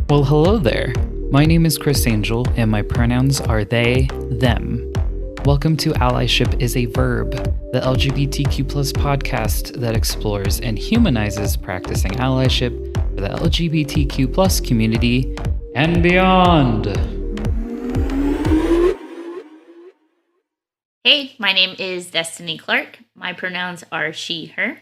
Well, hello there. My name is Chris Angel, and my pronouns are they, them. Welcome to Allyship is a Verb, the LGBTQ plus podcast that explores and humanizes practicing allyship for the LGBTQ plus community and beyond. Hey, my name is Destiny Clarke. My pronouns are she, her.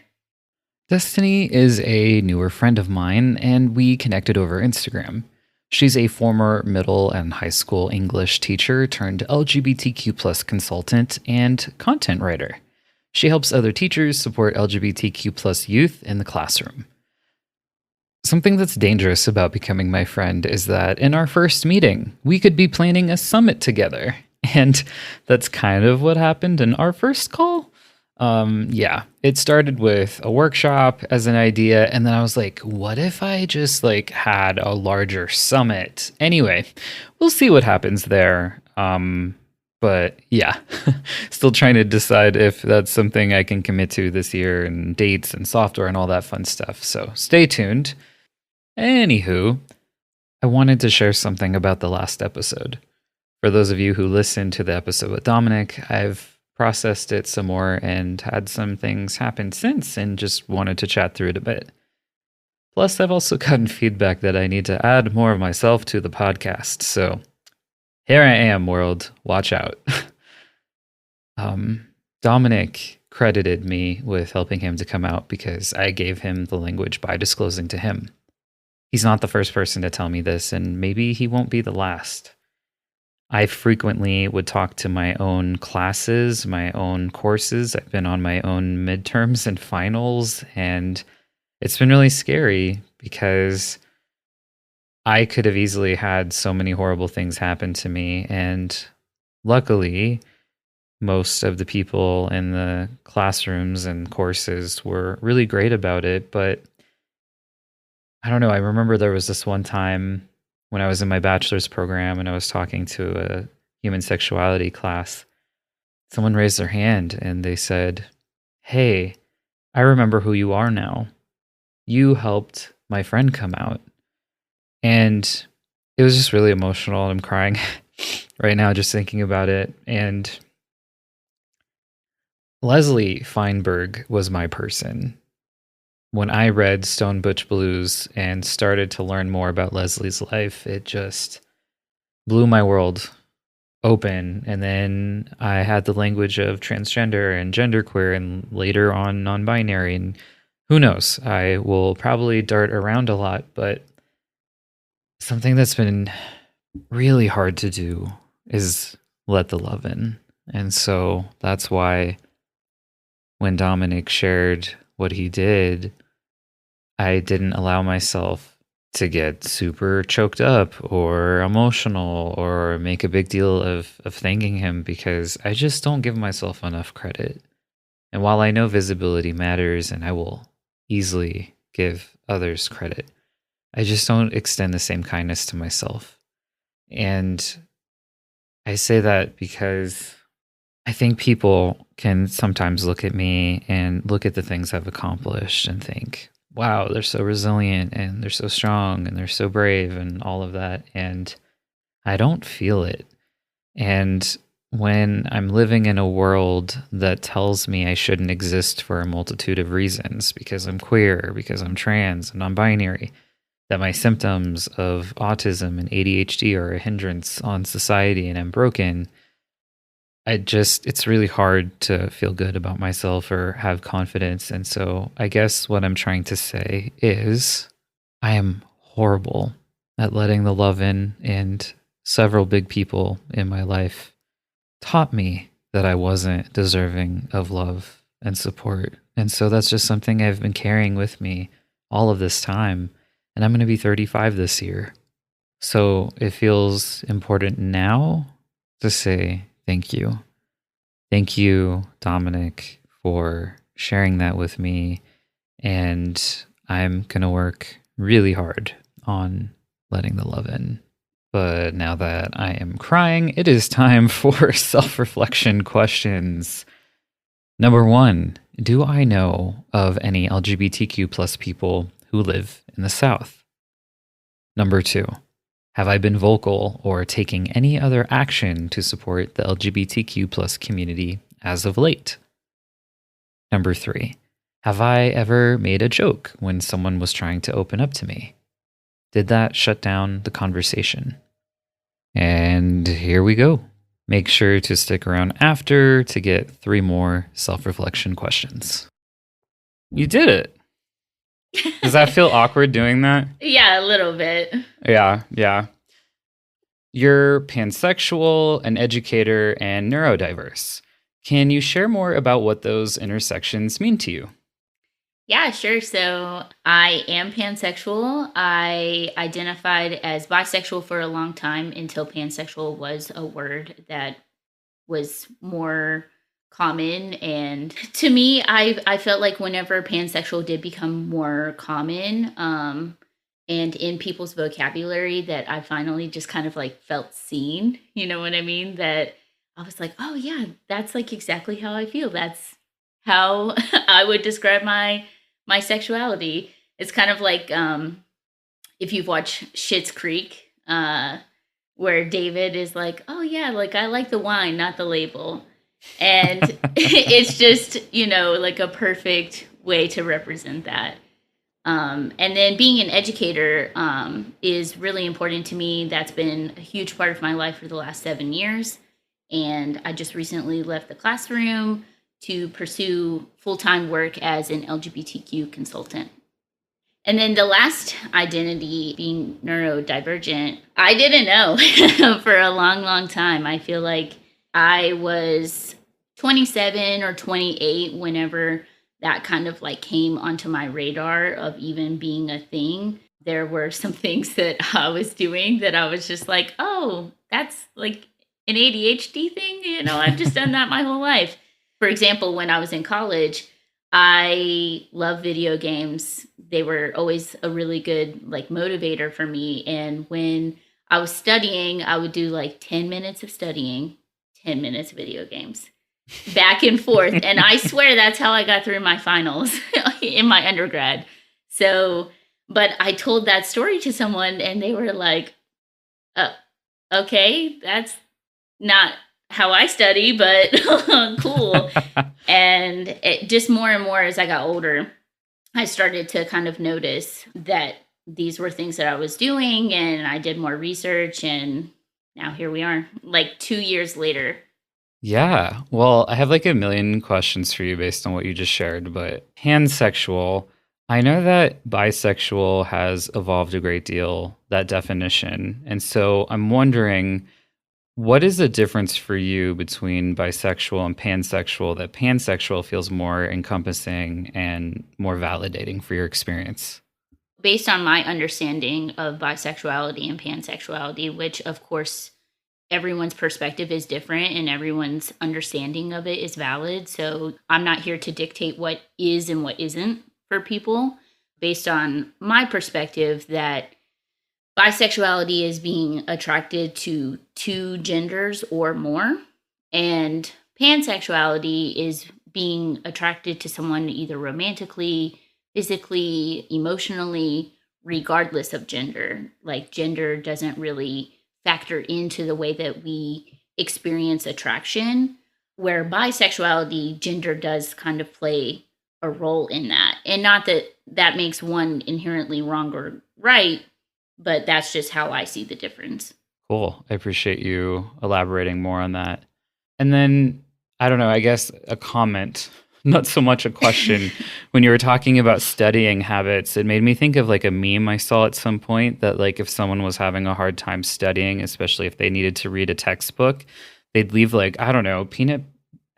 Destiny is a newer friend of mine, and we connected over Instagram. She's a former middle and high school English teacher turned LGBTQ plus consultant and content writer. She helps other teachers support LGBTQ plus youth in the classroom. Something that's dangerous about becoming my friend is that in our first meeting, we could be planning a summit together. And that's kind of what happened in our first call. It started with a workshop as an idea, and then I was like, what if I just had a larger summit? Anyway, we'll see what happens there. But yeah, still trying to decide if that's something I can commit to this year, and dates and software and all that fun stuff. So stay tuned. Anywho, I wanted to share something about the last episode. For those of you who listened to the episode with Dominic, I've processed it some more and had some things happen since and just wanted to chat through it a bit. Plus, I've also gotten feedback that I need to add more of myself to the podcast. So here I am, world. Watch out. Dominic credited me with helping him to come out because I gave him the language by disclosing to him. He's not the first person to tell me this, and maybe he won't be the last. I frequently would talk to my own classes, my own courses. I've been on my own midterms and finals, and it's been really scary because I could have easily had so many horrible things happen to me. And luckily, most of the people in the classrooms and courses were really great about it. But I don't know. I remember there was this one time when I was in my bachelor's program and I was talking to a human sexuality class. Someone raised their hand and they said, "Hey, I remember who you are now. You helped my friend come out." And it was just really emotional. I'm crying right now just thinking about it. And Leslie Feinberg was my person. When I read Stone Butch Blues and started to learn more about Leslie's life, it just blew my world open. And then I had the language of transgender and genderqueer and later on non-binary. And who knows, I will probably dart around a lot, but something that's been really hard to do is let the love in. And so that's why when Dominic shared what he did, I didn't allow myself to get super choked up or emotional or make a big deal of thanking him because I just don't give myself enough credit. And while I know visibility matters and I will easily give others credit, I just don't extend the same kindness to myself. And I say that because I think people can sometimes look at me and look at the things I've accomplished and think, wow, they're so resilient and they're so strong and they're so brave and all of that. And I don't feel it. And when I'm living in a world that tells me I shouldn't exist for a multitude of reasons, because I'm queer, because I'm trans and non-binary, that my symptoms of autism and ADHD are a hindrance on society and I'm broken, it's really hard to feel good about myself or have confidence. And so I guess what I'm trying to say is I am horrible at letting the love in, and several big people in my life taught me that I wasn't deserving of love and support. And so that's just something I've been carrying with me all of this time. And I'm going to be 35 this year. So it feels important now to say thank you. Thank you, Dominic, for sharing that with me. And I'm going to work really hard on letting the love in. But now that I am crying, it is time for self-reflection questions. Number 1, do I know of any LGBTQ plus people who live in the South? Number 2, have I been vocal or taking any other action to support the LGBTQ plus community as of late? Number 3, have I ever made a joke when someone was trying to open up to me? Did that shut down the conversation? And here we go. Make sure to stick around after to get 3 more self-reflection questions. You did it. Does that feel awkward doing that? Yeah, a little bit. Yeah. You're pansexual, an educator, and neurodiverse. Can you share more about what those intersections mean to you? Yeah, sure. So I am pansexual. I identified as bisexual for a long time until pansexual was a word that was more common. And to me, I felt like whenever pansexual did become more common, and in people's vocabulary, that I finally just kind of like felt seen. You know what I mean? That I was like, oh yeah, that's like exactly how I feel. That's how I would describe my sexuality. It's kind of like if you've watched Schitt's Creek, where David is like, "Oh yeah, like I like the wine, not the label," and it's just like a perfect way to represent that. And then being an educator is really important to me. That's been a huge part of my life for the last 7 years, and I just recently left the classroom to pursue full-time work as an LGBTQ consultant. And then the last identity, being neurodivergent, I didn't know for a long, long time. I feel like I was 27 or 28 whenever that kind of like came onto my radar of even being a thing. There were some things that I was doing that I was just like, oh, that's like an ADHD thing. I've just done that my whole life. For example, when I was in college, I love video games. They were always a really good like motivator for me. And when I was studying, I would do like 10 minutes of studying, 10 minutes of video games, back and forth. And I swear that's how I got through my finals in my undergrad. So, but I told that story to someone and they were like, okay, that's not how I study, but cool. And it just more and more as I got older, I started to kind of notice that these were things that I was doing, and I did more research, and now here we are, like 2 years later. Yeah. Well, I have like a million questions for you based on what you just shared, but pansexual, I know that bisexual has evolved a great deal, that definition. And so I'm wondering, what is the difference for you between bisexual and pansexual that pansexual feels more encompassing and more validating for your experience? Based on my understanding of bisexuality and pansexuality, which of course everyone's perspective is different and everyone's understanding of it is valid. So I'm not here to dictate what is and what isn't for people. Based on my perspective, that bisexuality is being attracted to two genders or more, and pansexuality is being attracted to someone either romantically, physically, emotionally, regardless of gender. Like gender doesn't really factor into the way that we experience attraction, where bisexuality, gender does kind of play a role in that. And not that that makes one inherently wrong or right, but that's just how I see the difference. Cool. I appreciate you elaborating more on that. And then, I don't know, I guess a comment, not so much a question. When you were talking about studying habits, it made me think of like a meme I saw at some point that like if someone was having a hard time studying, especially if they needed to read a textbook, they'd leave like, I don't know, peanut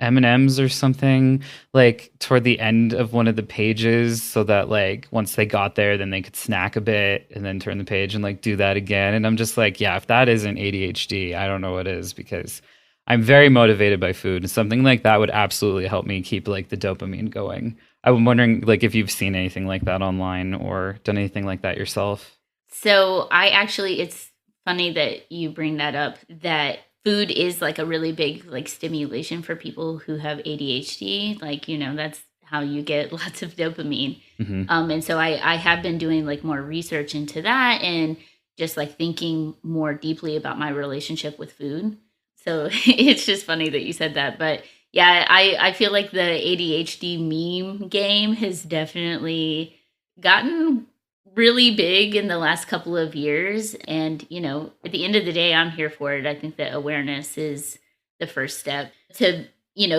M&Ms or something like toward the end of one of the pages so that like once they got there, then they could snack a bit and then turn the page and like do that again. And I'm just like, yeah, if that isn't ADHD, I don't know what is, because I'm very motivated by food, and something like that would absolutely help me keep like the dopamine going. I'm wondering like if you've seen anything like that online or done anything like that yourself. So it's funny that you bring that up, that food is like a really big like stimulation for people who have ADHD. Like, that's how you get lots of dopamine. Hmm. And so I have been doing like more research into that and just like thinking more deeply about my relationship with food. So it's just funny that you said that. But yeah, I feel like the ADHD meme game has definitely gotten really big in the last couple of years. And, at the end of the day, I'm here for it. I think that awareness is the first step to,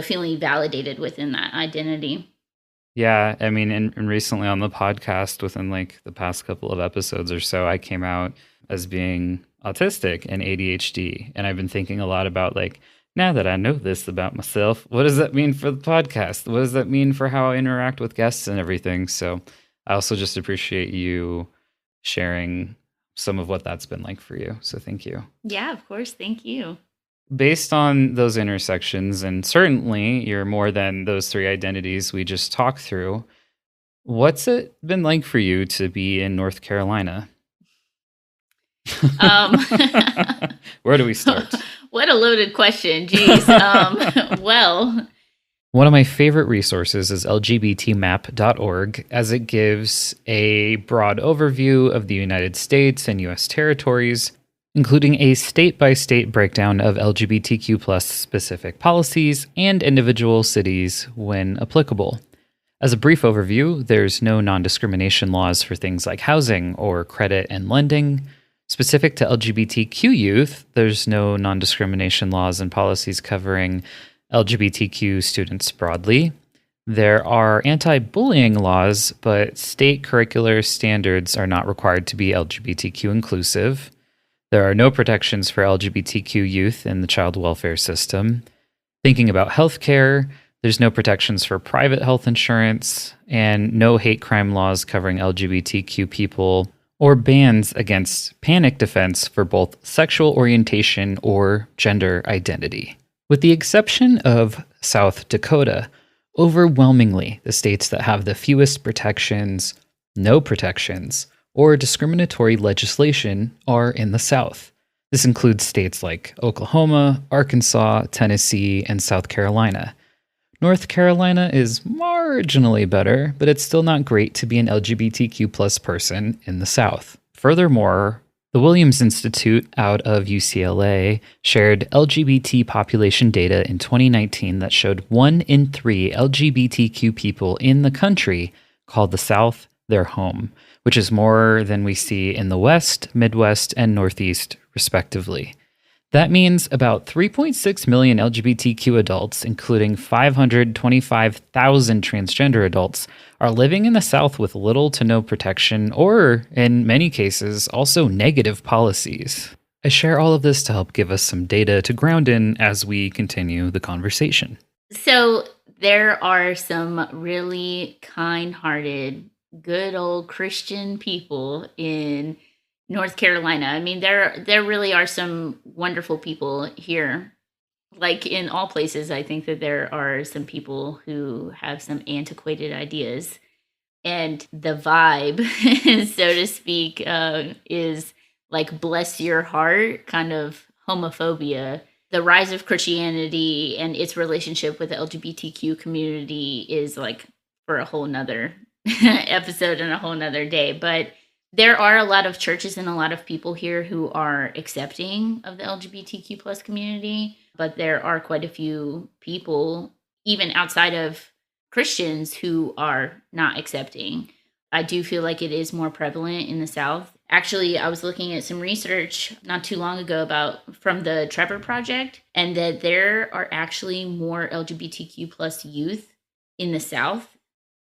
feeling validated within that identity. Yeah, I mean, and recently on the podcast, within like the past couple of episodes or so, I came out as being autistic and ADHD. And I've been thinking a lot about like, now that I know this about myself, what does that mean for the podcast? What does that mean for how I interact with guests and everything? So I also just appreciate you sharing some of what that's been like for you. So thank you. Yeah, of course. Thank you. Based on those intersections, and certainly you're more than those three identities we just talked through, what's it been like for you to be in North Carolina? Um, Where do we start? what a loaded question. Geez. Well, one of my favorite resources is lgbtmap.org, as it gives a broad overview of the United States and U.S. territories, including a state-by-state breakdown of LGBTQ plus specific policies and individual cities when applicable. As a brief overview, there's no non-discrimination laws for things like housing or credit and lending. Specific to LGBTQ youth, there's no non-discrimination laws and policies covering LGBTQ students broadly. There are anti-bullying laws, but state curricular standards are not required to be LGBTQ inclusive. There are no protections for LGBTQ youth in the child welfare system. Thinking about healthcare, there's no protections for private health insurance, and no hate crime laws covering LGBTQ people, or bans against panic defense for both sexual orientation or gender identity. With the exception of South Dakota, overwhelmingly the states that have the fewest protections, no protections, or discriminatory legislation are in the South. This includes states like Oklahoma, Arkansas, Tennessee, and South Carolina. North Carolina is marginally better, but it's still not great to be an LGBTQ plus person in the South. Furthermore, the Williams Institute out of UCLA shared LGBT population data in 2019 that showed 1 in 3 LGBTQ people in the country called the South their home, which is more than we see in the West, Midwest, and Northeast, respectively. That means about 3.6 million LGBTQ adults, including 525,000 transgender adults, are living in the South with little to no protection or, in many cases, also negative policies. I share all of this to help give us some data to ground in as we continue the conversation. So there are some really kind-hearted, good old Christian people in North Carolina. I mean, there really are some wonderful people here. Like in all places, I think that there are some people who have some antiquated ideas. And the vibe, so to speak, is like bless your heart, kind of homophobia. The rise of Christianity and its relationship with the LGBTQ community is like for a whole nother episode and a whole nother day. But there are a lot of churches and a lot of people here who are accepting of the LGBTQ plus community, but there are quite a few people, even outside of Christians, who are not accepting. I do feel like it is more prevalent in the South. Actually, I was looking at some research not too long ago from the Trevor Project, and that there are actually more LGBTQ plus youth in the South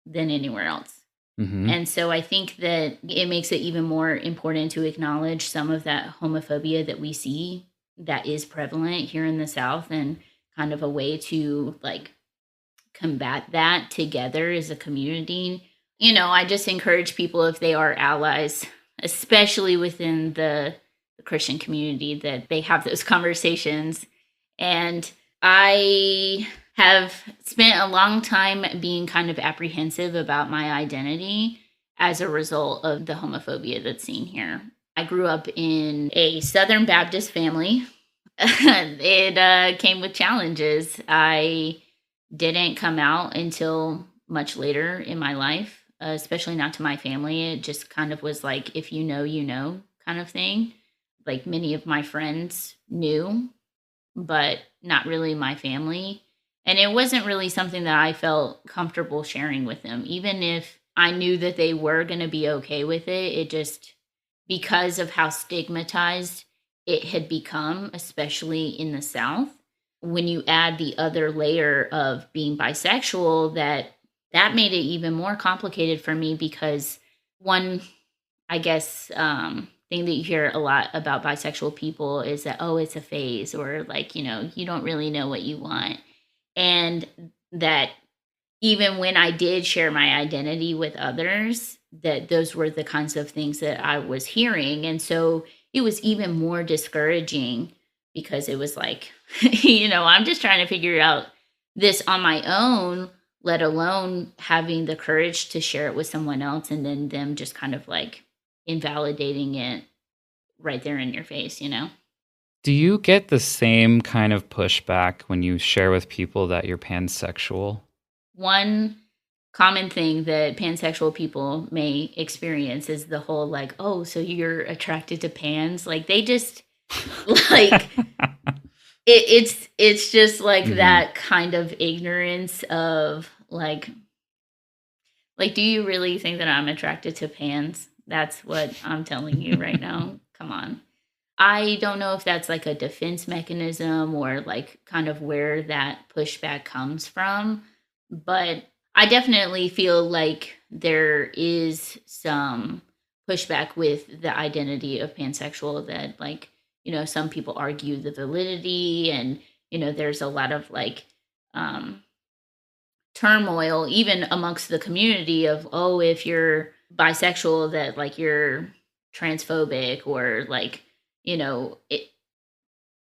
than anywhere else. Mm-hmm. And so I think that it makes it even more important to acknowledge some of that homophobia that we see that is prevalent here in the South, and kind of a way to like combat that together as a community. I just encourage people, if they are allies, especially within the Christian community, that they have those conversations. And I have spent a long time being kind of apprehensive about my identity as a result of the homophobia that's seen here. I grew up in a Southern Baptist family. It came with challenges. I didn't come out until much later in my life, especially not to my family. It just kind of was like, if you know, kind of thing. Like many of my friends knew, but not really my family. And it wasn't really something that I felt comfortable sharing with them. Even if I knew that they were going to be okay with it, it just, because of how stigmatized it had become, especially in the South, when you add the other layer of being bisexual, that made it even more complicated for me because one, I guess, thing that you hear a lot about bisexual people is that, oh, it's a phase, or like, you don't really know what you want. And that even when I did share my identity with others, that those were the kinds of things that I was hearing. And so it was even more discouraging because it was like, I'm just trying to figure out this on my own, let alone having the courage to share it with someone else and then them just kind of like invalidating it right there in your face. Do you get the same kind of pushback when you share with people that you're pansexual? One common thing that pansexual people may experience is the whole like, oh, so you're attracted to pans. Like they just like it's just like Mhm. that kind of ignorance of like, do you really think that I'm attracted to pans? That's what I'm telling you right now. Come on. I don't know if that's like a defense mechanism or like kind of where that pushback comes from, but I definitely feel like there is some pushback with the identity of pansexual that like, some people argue the validity and, there's a lot of like um turmoil even amongst the community of, oh, if you're bisexual that like you're transphobic or like, it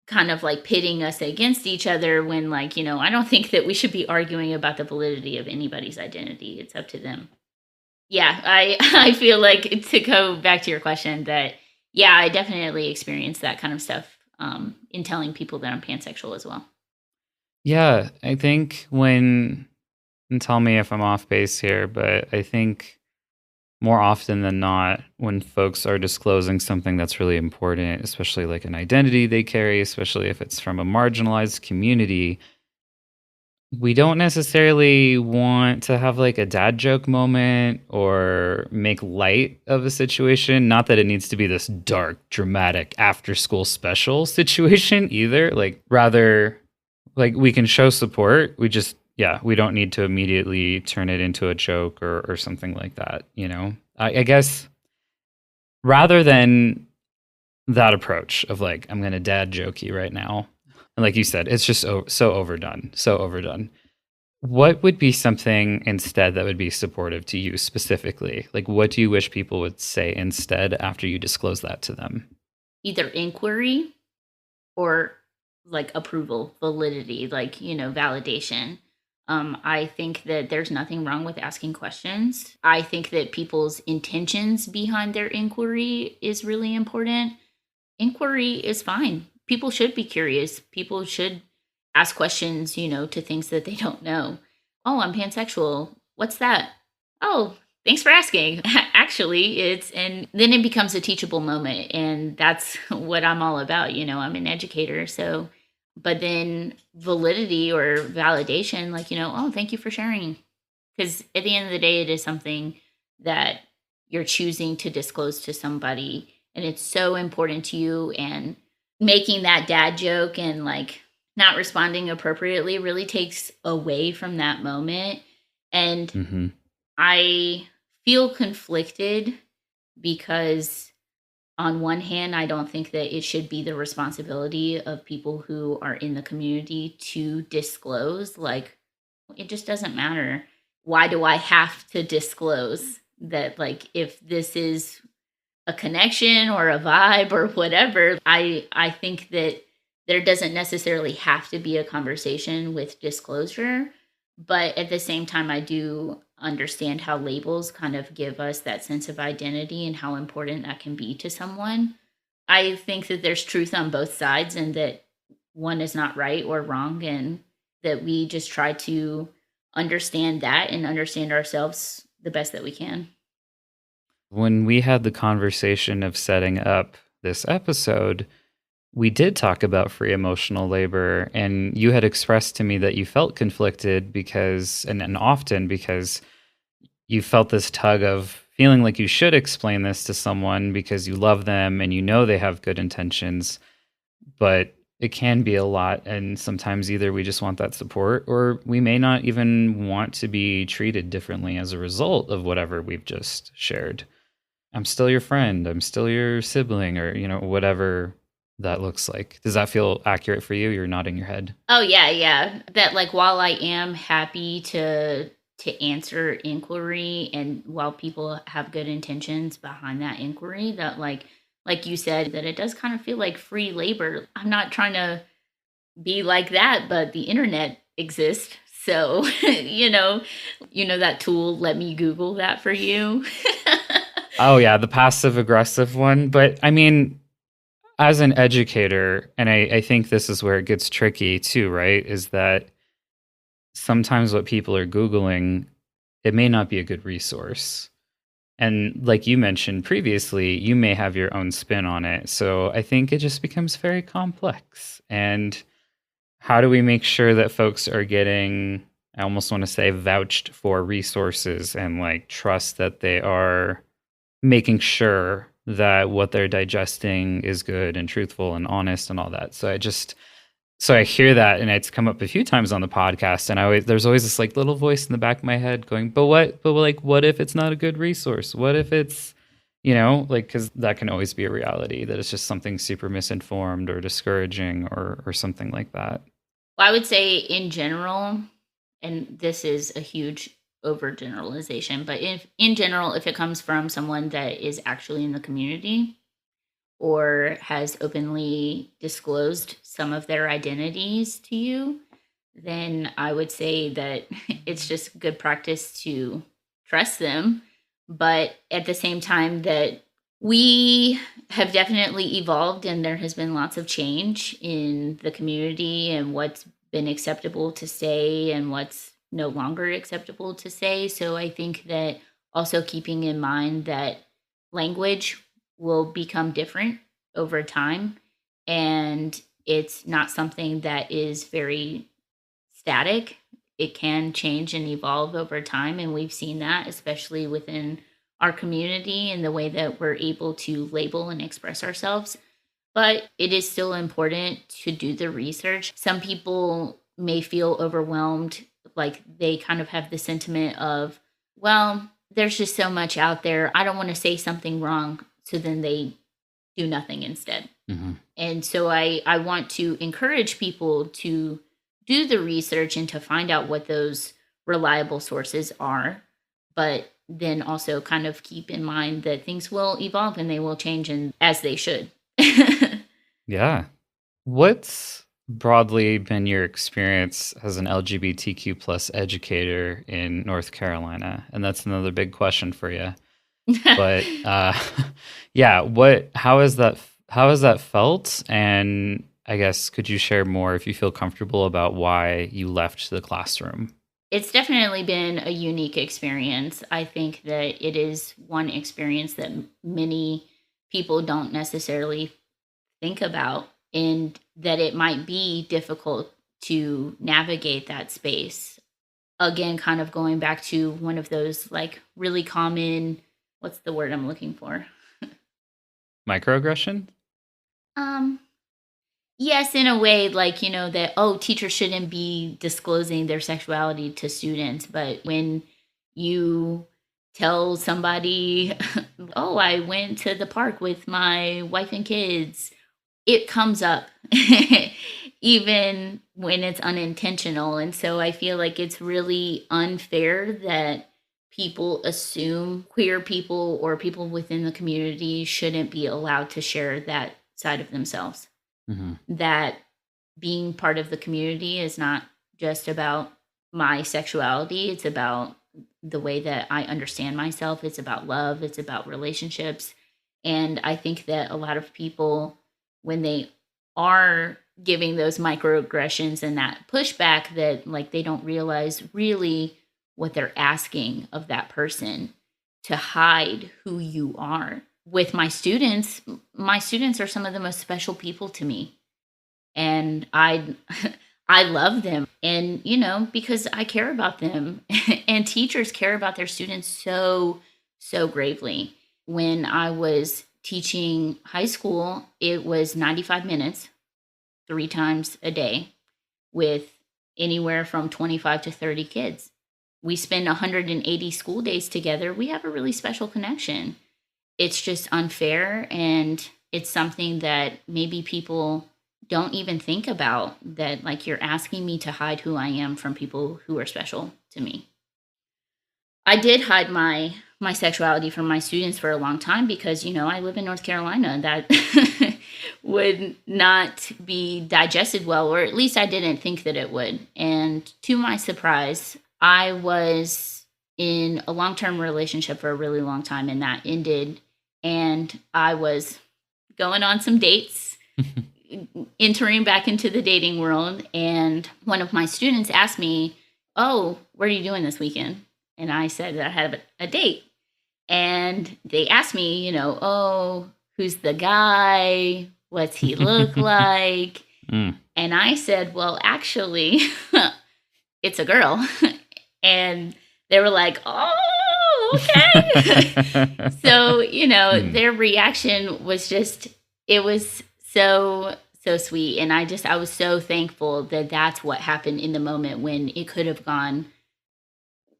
kind of like pitting us against each other when like, I don't think that we should be arguing about the validity of anybody's identity. It's up to them. Yeah, I I feel like to go back to your question that yeah, I definitely experience that kind of stuff in telling people that I'm pansexual as well. Yeah, I think and tell me if I'm off base here, but I think more often than not, when folks are disclosing something that's really important, especially like an identity they carry, especially if it's from a marginalized community, we don't necessarily want to have like a dad joke moment or make light of a situation. Not that it needs to be this dark, dramatic after school special situation either. Like, rather, like we can show support. Yeah, we don't need to immediately turn it into a joke or something like that. I guess rather than that approach of like, I'm going to dad joke you right now. And like you said, it's just so overdone, so overdone. What would be something instead that would be supportive to you specifically? Like, what do you wish people would say instead after you disclose that to them? Either inquiry or like approval, validity, like, validation. I think that there's nothing wrong with asking questions. I think that people's intentions behind their inquiry is really important. Inquiry is fine. People should be curious. People should ask questions, to things that they don't know. Oh, I'm pansexual. What's that? Oh, thanks for asking. Actually, and then it becomes a teachable moment. And that's what I'm all about. I'm an educator. So, but then validity or validation, like, oh, thank you for sharing. Because at the end of the day, it is something that you're choosing to disclose to somebody and it's so important to you, and making that dad joke and like not responding appropriately really takes away from that moment. And Hmm. I feel conflicted because on one hand I don't think that it should be the responsibility of people who are in the community to disclose. Like, it just doesn't matter. Why do I have to disclose that? Like, if this is a connection or a vibe or whatever, I think that there doesn't necessarily have to be a conversation with disclosure, but at the same time I do understand how labels kind of give us that sense of identity and how important that can be to someone. I think that there's truth on both sides and that one is not right or wrong, and that we just try to understand that and understand ourselves the best that we can. When we had the conversation of setting up this episode, we did talk about free emotional labor, and you had expressed to me that you felt conflicted because, and often because you felt this tug of feeling like you should explain this to someone because you love them and you know they have good intentions, but it can be a lot. And sometimes either we just want that support or we may not even want to be treated differently as a result of whatever we've just shared. I'm still your friend, I'm still your sibling, or, whatever that looks like. Does that feel accurate for you? You're nodding your head. Oh yeah, yeah. That like while I am happy to answer inquiry and while people have good intentions behind that inquiry, that like you said, that it does kind of feel like free labor. I'm not trying to be like that, but the internet exists. So, that tool, let me Google that for you. Oh, yeah, the passive aggressive one. But I mean, as an educator, and I think this is where it gets tricky too, right? Is that sometimes what people are Googling, it may not be a good resource. And like you mentioned previously, you may have your own spin on it. So I think it just becomes very complex. And how do we make sure that folks are getting, I almost want to say, vouched for resources and like trust that they are making sure that what they're digesting is good and truthful and honest and all that. So I hear that, and it's come up a few times on the podcast, and there's always this like little voice in the back of my head going, what if it's not a good resource? What if it's, like, because that can always be a reality, that it's just something super misinformed or discouraging or something like that. Well, I would say in general, and this is a huge overgeneralization, but if in general, if it comes from someone that is actually in the community or has openly disclosed some of their identities to you, then I would say that it's just good practice to trust them. But at the same time, that we have definitely evolved and there has been lots of change in the community and what's been acceptable to say and what's no longer acceptable to say. So I think that also keeping in mind that language will become different over time, and it's not something that is very static. It can change and evolve over time. And we've seen that, especially within our community and the way that we're able to label and express ourselves. But it is still important to do the research. Some people may feel overwhelmed, like they kind of have the sentiment of, well, there's just so much out there. I don't want to say something wrong. So then they do nothing instead. Mm-hmm. And so I want to encourage people to do the research and to find out what those reliable sources are, but then also kind of keep in mind that things will evolve and they will change, and as they should. Yeah. What's broadly been your experience as an LGBTQ plus educator in North Carolina? And that's another big question for you. But yeah, how has that felt? And I guess could you share more if you feel comfortable about why you left the classroom? It's definitely been a unique experience. I think that it is one experience that many people don't necessarily think about, and that it might be difficult to navigate that space. Again, kind of going back to one of those like really common, what's the word I'm looking for? Microaggression? Um, yes, in a way, like, that, oh, teachers shouldn't be disclosing their sexuality to students. But when you tell somebody, oh, I went to the park with my wife and kids, it comes up, even when it's unintentional. And so I feel like it's really unfair that people assume queer people or people within the community shouldn't be allowed to share that side of themselves. Mm-hmm. That being part of the community is not just about my sexuality, it's about the way that I understand myself, it's about love, it's about relationships. And I think that a lot of people, when they are giving those microaggressions and that pushback, that like they don't realize really what they're asking of that person. to hide who you are. With my students are some of the most special people to me. And I I love them, and because I care about them. And teachers care about their students so gravely. When I was teaching high school, it was 95 minutes 3 times a day with anywhere from 25 to 30 kids. We spend 180 school days together. We have a really special connection. It's just unfair, and it's something that maybe people don't even think about, that like you're asking me to hide who I am from people who are special to me. I did hide my sexuality from my students for a long time because I live in North Carolina. That would not be digested well, or at least I didn't think that it would. And to my surprise, I was in a long-term relationship for a really long time, and that ended, and I was going on some dates, entering back into the dating world, and one of my students asked me, "Oh, what are you doing this weekend?" And I said that I had a date. And they asked me, "Oh, who's the guy? What's he look like?" Mm. And I said, "Well, actually, it's a girl." And they were like, "Oh, okay." So, their reaction was just, it was so sweet. And I was so thankful that that's what happened in the moment, when it could have gone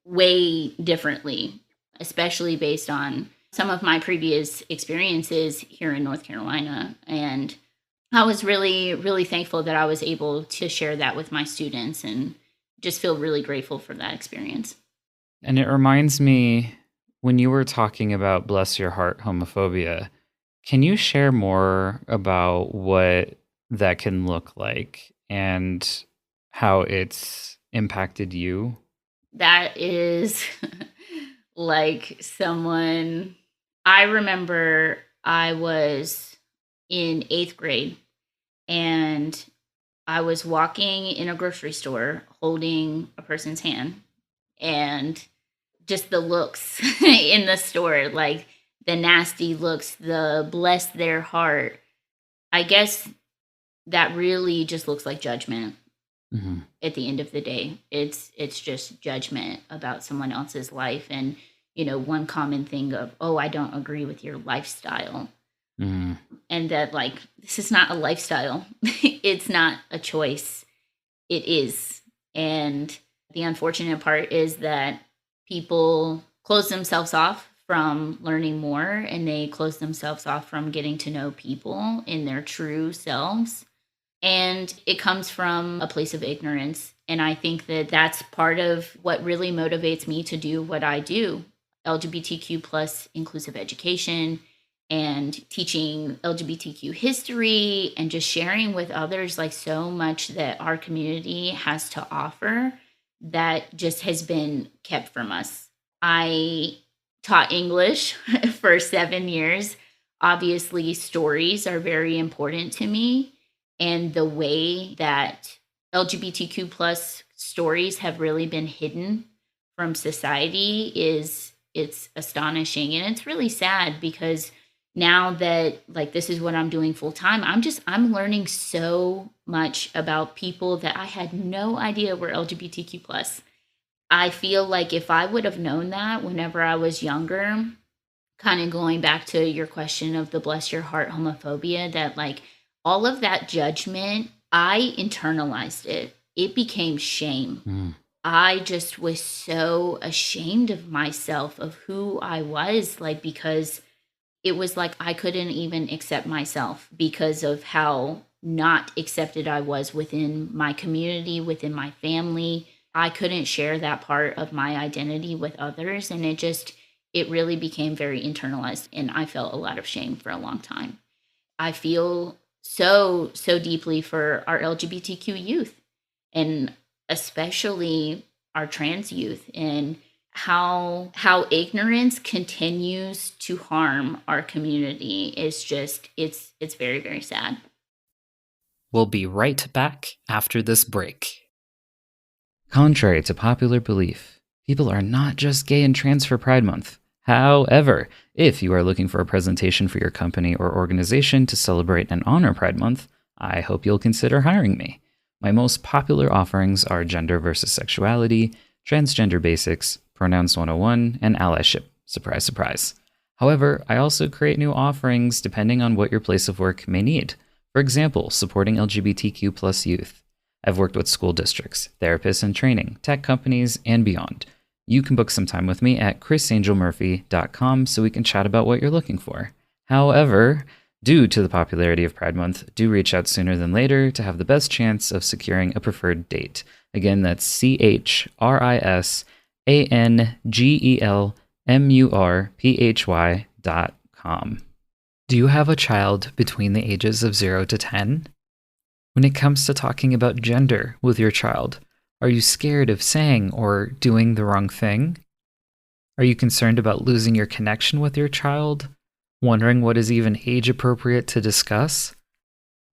way differently, especially based on some of my previous experiences here in North Carolina. And I was really, really thankful that I was able to share that with my students, and just feel really grateful for that experience. And it reminds me, when you were talking about bless your heart homophobia, can you share more about what that can look like and how it's impacted you? That is like someone, I remember I was in 8th grade, and I was walking in a grocery store holding a person's hand, and just the looks in the store, like the nasty looks, the bless their heart. I guess that really just looks like judgment. Mhm. At the end of the day, it's just judgment about someone else's life. And one common thing of, "Oh, I don't agree with your lifestyle." Mm. And that, like, this is not a lifestyle. It's not a choice. It is. And the unfortunate part is that people close themselves off from learning more, and they close themselves off from getting to know people in their true selves. And it comes from a place of ignorance. And I think that that's part of what really motivates me to do what I do. LGBTQ plus inclusive education, and teaching LGBTQ history, and just sharing with others, like, so much that our community has to offer that just has been kept from us. I taught English for 7 years. Obviously, stories are very important to me, and the way that LGBTQ plus stories have really been hidden from society it's astonishing. And it's really sad, because now that, like, this is what I'm doing full time, I'm learning so much about people that I had no idea were LGBTQ plus. I feel like if I would have known that whenever I was younger, kind of going back to your question of the bless your heart homophobia, that, like, all of that judgment, I internalized it. It became shame. Mm. I just was so ashamed of myself, of who I was, like, because it was like I couldn't even accept myself because of how not accepted I was within my community, within my family. I couldn't share that part of my identity with others. And it really became very internalized. And I felt a lot of shame for a long time. I feel so deeply for our LGBTQ youth, and especially our trans youth, and how ignorance continues to harm our community. It's very, very sad. We'll be right back after this break. Contrary to popular belief, people are not just gay and trans for Pride Month. However, if you are looking for a presentation for your company or organization to celebrate and honor Pride Month, I hope you'll consider hiring me. My most popular offerings are Gender versus Sexuality, Transgender Basics, Pronouns 101, and Allyship. Surprise, surprise. However, I also create new offerings depending on what your place of work may need. For example, supporting LGBTQ plus youth. I've worked with school districts, therapists in training, tech companies, and beyond. You can book some time with me at chrisangelmurphy.com so we can chat about what you're looking for. However, due to the popularity of Pride Month, do reach out sooner than later to have the best chance of securing a preferred date. Again, that's CHRISANGELMURPHY.com. Do you have a child between the ages of 0 to 10? When it comes to talking about gender with your child, are you scared of saying or doing the wrong thing? Are you concerned about losing your connection with your child? Wondering what is even age appropriate to discuss?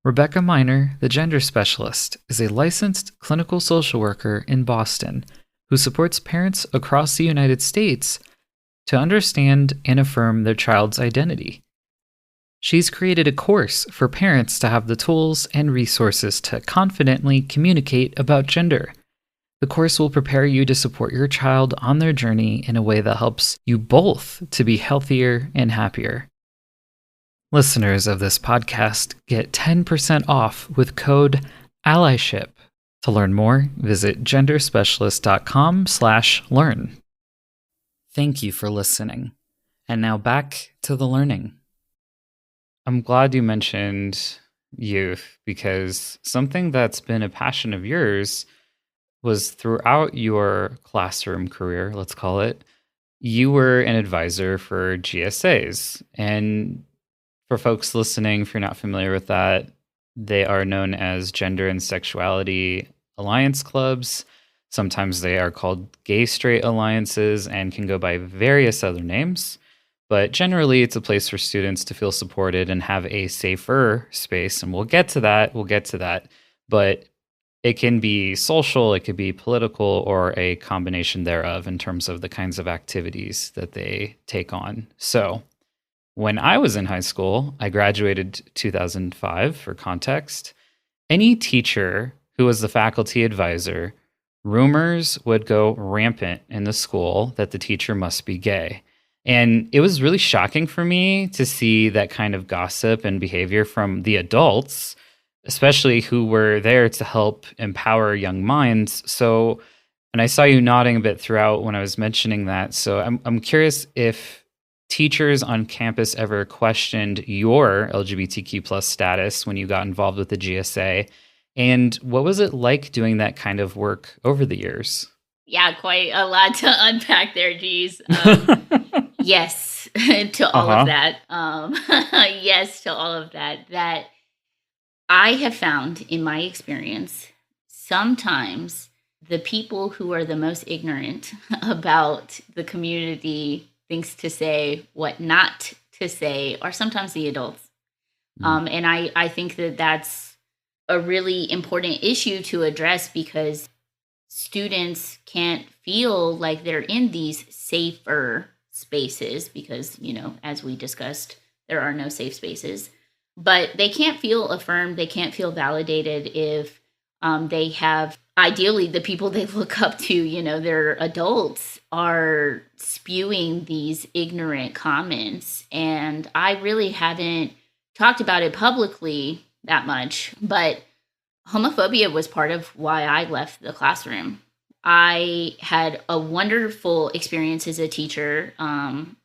Rebecca Miner, the gender specialist, is a licensed clinical social worker in Boston who supports parents across the United States to understand and affirm their child's identity. She's created a course for parents to have the tools and resources to confidently communicate about gender. The course will prepare you to support your child on their journey in a way that helps you both to be healthier and happier. Listeners of this podcast get 10% off with code Allyship. To learn more, visit genderspecialist.com/learn. Thank you for listening. And now back to the learning. I'm glad you mentioned youth because something that's been a passion of yours was throughout your classroom career, let's call it, you were an advisor for GSAs. And for folks listening, if you're not familiar with that, they are known as Gender and Sexuality Alliance clubs. Sometimes they are called gay straight alliances and can go by various other names. But generally, it's a place for students to feel supported and have a safer space. And we'll get to that. But it can be social, it could be political, or a combination thereof in terms of the kinds of activities that they take on. So when I was in high school, I graduated 2005 for context. Any teacher who was the faculty advisor, rumors would go rampant in the school that the teacher must be gay. And it was really shocking for me to see that kind of gossip and behavior from the adults, especially who were there to help empower young minds. So, and I saw you nodding a bit throughout when I was mentioning that. So I'm curious if teachers on campus ever questioned your LGBTQ plus status when you got involved with the GSA. And what was it like doing that kind of work over the years? Yeah, quite a lot to unpack there, geez. Yes, to all of that. Yes, to all of that. That I have found in my experience, sometimes the people who are the most ignorant about the community, things to say, what not to say, are sometimes the adults. And I think that that's a really important issue to address because students can't feel like they're in these safer spaces because, as we discussed, there are no safe spaces. But they can't feel affirmed. They can't feel validated if they have, ideally, the people they look up to, their adults are spewing these ignorant comments. And I really haven't talked about it publicly that much, but homophobia was part of why I left the classroom. I had a wonderful experience as a teacher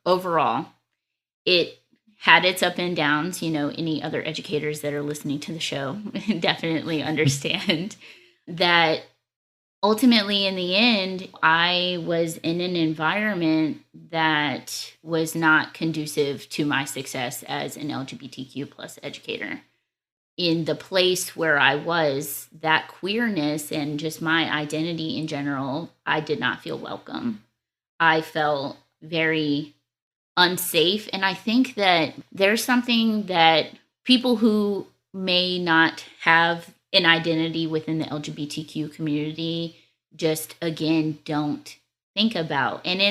overall. It had its up and downs. Any other educators that are listening to the show definitely understand that ultimately, in the end, I was in an environment that was not conducive to my success as an LGBTQ plus educator. In the place where I was, that queerness and just my identity in general, I did not feel welcome. I felt very unsafe. And I think that there's something that people who may not have an identity within the LGBTQ community just, again, don't think about. And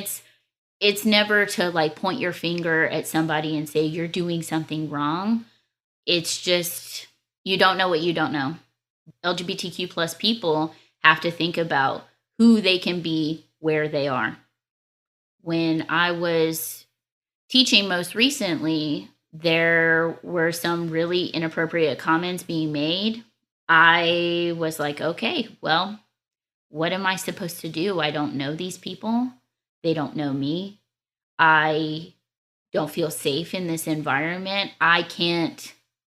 it's never to like point your finger at somebody and say you're doing something wrong. It's just, you don't know what you don't know. LGBTQ plus people have to think about who they can be where they are. When I was teaching most recently, there were some really inappropriate comments being made. I was like, okay, well, what am I supposed to do? I don't know these people. They don't know me. I don't feel safe in this environment. I can't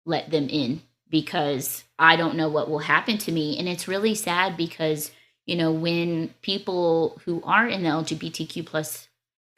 let them in because I don't know what will happen to me. And it's really sad because, when people who are in the LGBTQ plus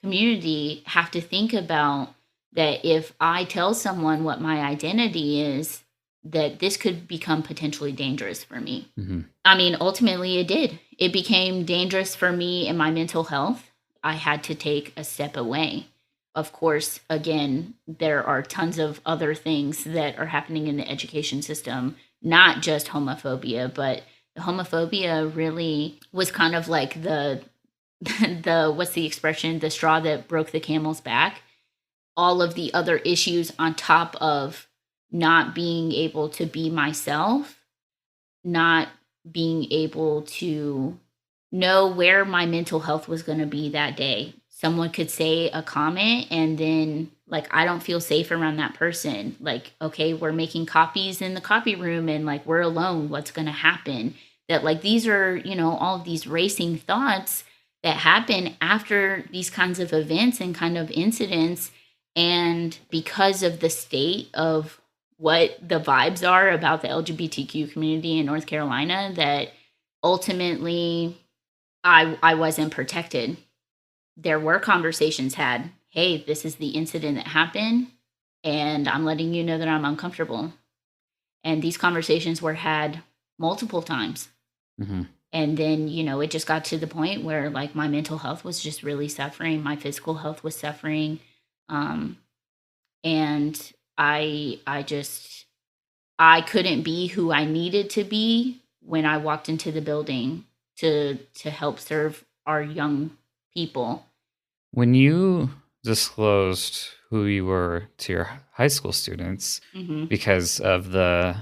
community have to think about that if I tell someone what my identity is, that this could become potentially dangerous for me. Mm-hmm. I mean, ultimately it did. It became dangerous for me and my mental health. I had to take a step away. Of course, again, there are tons of other things that are happening in the education system, not just homophobia, but the homophobia really was kind of like the what's the expression, the straw that broke the camel's back. All of the other issues on top of not being able to be myself, not being able to know where my mental health was going to be that day. Someone could say a comment and then like I don't feel safe around that person. Like, okay, we're making copies in the copy room and like we're alone. What's going to happen? That like these are, all of these racing thoughts that happen after these kinds of events and kind of incidents. And because of the state of what the vibes are about the LGBTQ community in North Carolina, that ultimately I wasn't protected. There were conversations had, hey, this is the incident that happened, and I'm letting you know that I'm uncomfortable. And these conversations were had multiple times. Mm-hmm. And then, it just got to the point where like my mental health was just really suffering. My physical health was suffering. And I couldn't be who I needed to be when I walked into the building to help serve our young people. When you disclosed who you were to your high school students Mm-hmm. because of the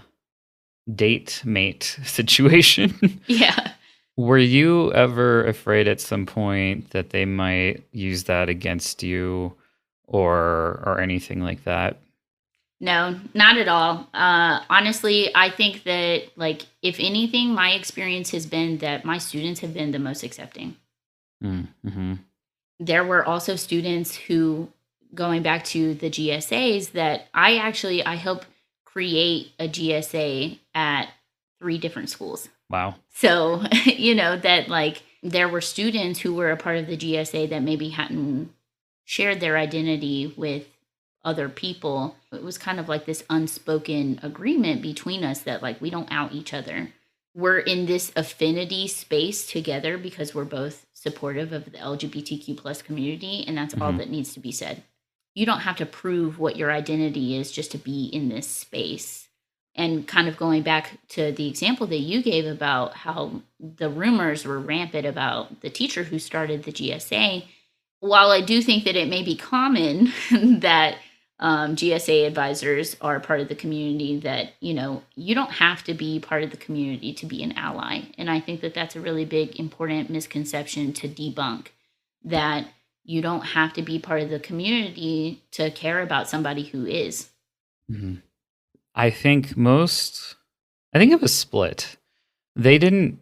date mate situation, Yeah. were you ever afraid at some point that they might use that against you or anything like that? No, not at all. Honestly, I think that, like, if anything, my experience has been that my students have been the most accepting. Mm-hmm. There were also students who, going back to the GSAs, that I helped create a GSA at 3 different schools. Wow. So, that like there were students who were a part of the GSA that maybe hadn't shared their identity with other people. It was kind of like this unspoken agreement between us that like we don't out each other. We're in this affinity space together because we're both supportive of the LGBTQ plus community, and that's all that needs to be said. You don't have to prove what your identity is just to be in this space. And kind of going back to the example that you gave about how the rumors were rampant about the teacher who started the GSA, while I do think that it may be common that GSA advisors are part of the community, that, you don't have to be part of the community to be an ally. And I think that that's a really big, important misconception to debunk, that you don't have to be part of the community to care about somebody who is. Mm-hmm. I think it was split. They didn't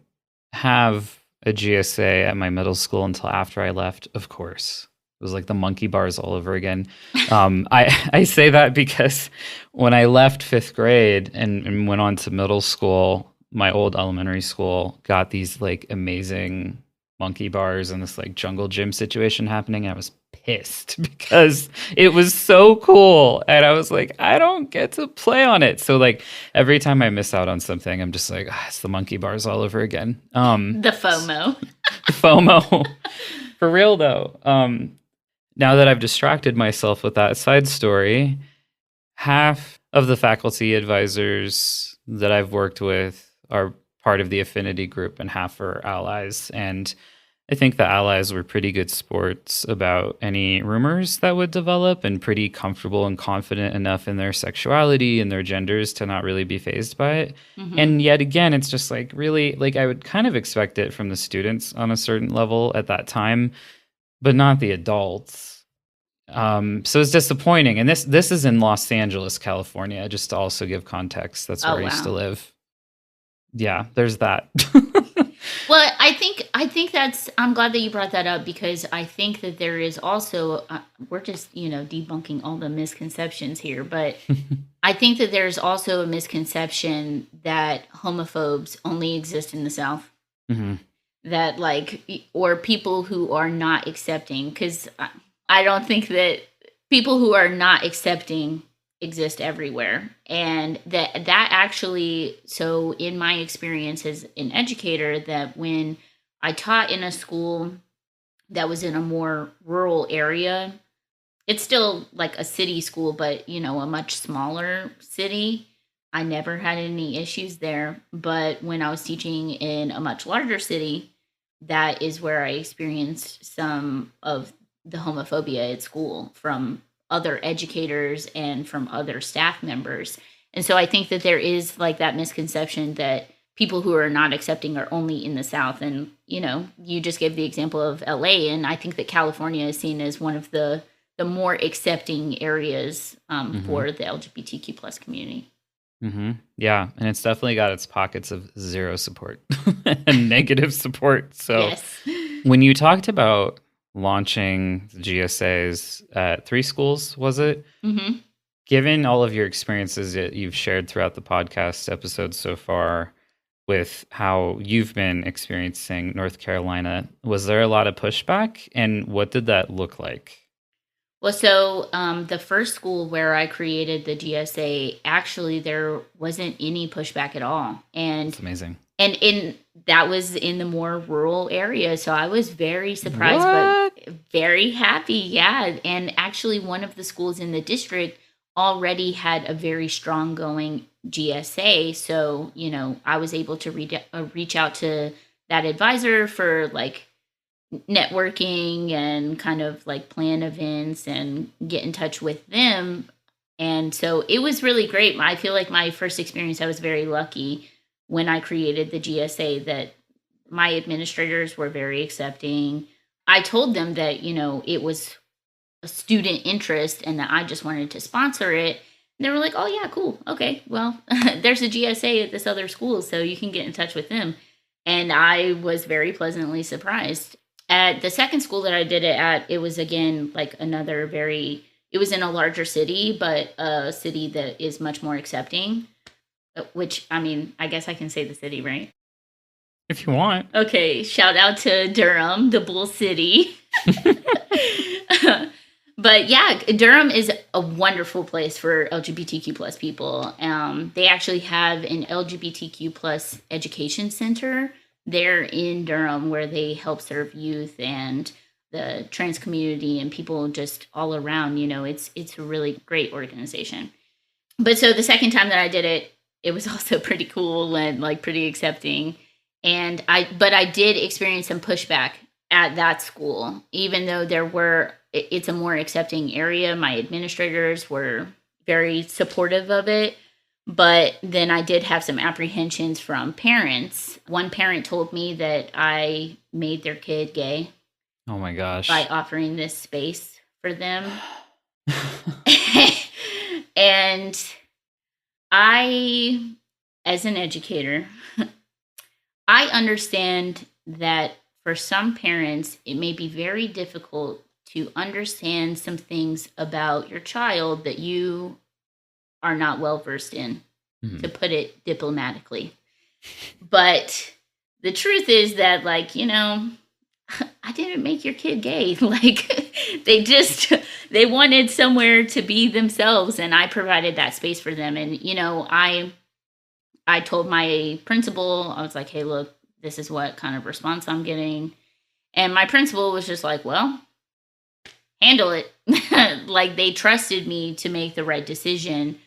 have a GSA at my middle school until after I left, of course. It was like the monkey bars all over again. I say that because when I left 5th grade and went on to middle school, my old elementary school got these like amazing monkey bars and this like jungle gym situation happening. I was pissed because it was so cool. And I was like, I don't get to play on it. So like every time I miss out on something, I'm just like, it's the monkey bars all over again. The FOMO. FOMO. For real though. Now that I've distracted myself with that side story, half of the faculty advisors that I've worked with are part of the affinity group and half are allies. And I think the allies were pretty good sports about any rumors that would develop and pretty comfortable and confident enough in their sexuality and their genders to not really be fazed by it. Mm-hmm. And yet again, it's just like really like I would kind of expect it from the students on a certain level at that time, but not the adults. So it's disappointing. And this is in Los Angeles, California, just to also give context. That's where Oh I used to wow. live. Yeah, there's that. Well, I think that's I'm glad that you brought that up because I think that there is also we're just debunking all the misconceptions here, but I think that there's also a misconception that homophobes only exist in the South. Hmm. That or people who are not accepting because I don't think that people who are not accepting exist everywhere and that actually so in my experience as an educator that when I taught in a school that was in a more rural area, it's still like a city school but a much smaller city. I never had any issues there, but when I was teaching in a much larger city, that is where I experienced some of the homophobia at school from other educators and from other staff members. And so I think that there is like that misconception that people who are not accepting are only in the South. And, you just gave the example of LA. And I think that California is seen as one of the more accepting areas Hmm. for the LGBTQ plus community. Hmm. Yeah, and it's definitely got its pockets of zero support and negative support. So Yes. when you talked about launching the GSAs at 3 schools, was it? Hmm. Given all of your experiences that you've shared throughout the podcast episodes so far with how you've been experiencing North Carolina, was there a lot of pushback? And what did that look like? Well, so the first school where I created the GSA, actually, there wasn't any pushback at all, It's amazing. and in that was in the more rural area. So I was very surprised, but What? very happy. Yeah, and actually, one of the schools in the district already had a very strong going GSA. So I was able to reach out to that advisor for like networking and kind of like plan events and get in touch with them. And so it was really great. I feel like my first experience, I was very lucky when I created the GSA that my administrators were very accepting. I told them that, it was a student interest and that I just wanted to sponsor it. And they were like, oh, yeah, cool. Okay, well, there's a GSA at this other school, so you can get in touch with them. And I was very pleasantly surprised. At the second school that I did it at, it was again like it was in a larger city, but a city that is much more accepting, which I mean, I guess I can say the city, right? If you want. Okay, shout out to Durham, the Bull City. But yeah, Durham is a wonderful place for LGBTQ plus people. They actually have an LGBTQ plus education center there in Durham where they help serve youth and the trans community and people just all around. It's a really great organization. But so the second time that I did it, it was also pretty cool and like pretty accepting. But I did experience some pushback at that school, even though it's a more accepting area. My administrators were very supportive of it. But then I did have some apprehensions from parents. One parent told me that I made their kid gay Oh my by gosh. offering this space for them. And I, as an educator, I understand that for some parents, it may be very difficult to understand some things about your child that you are not well versed in, to Mhm. put it diplomatically. But the truth is that, I didn't make your kid gay. Like, they wanted somewhere to be themselves, and I provided that space for them. And, I told my principal, I was like, hey, look, this is what kind of response I'm getting. And my principal was just like, well, handle it. Like they trusted me to make the right decision.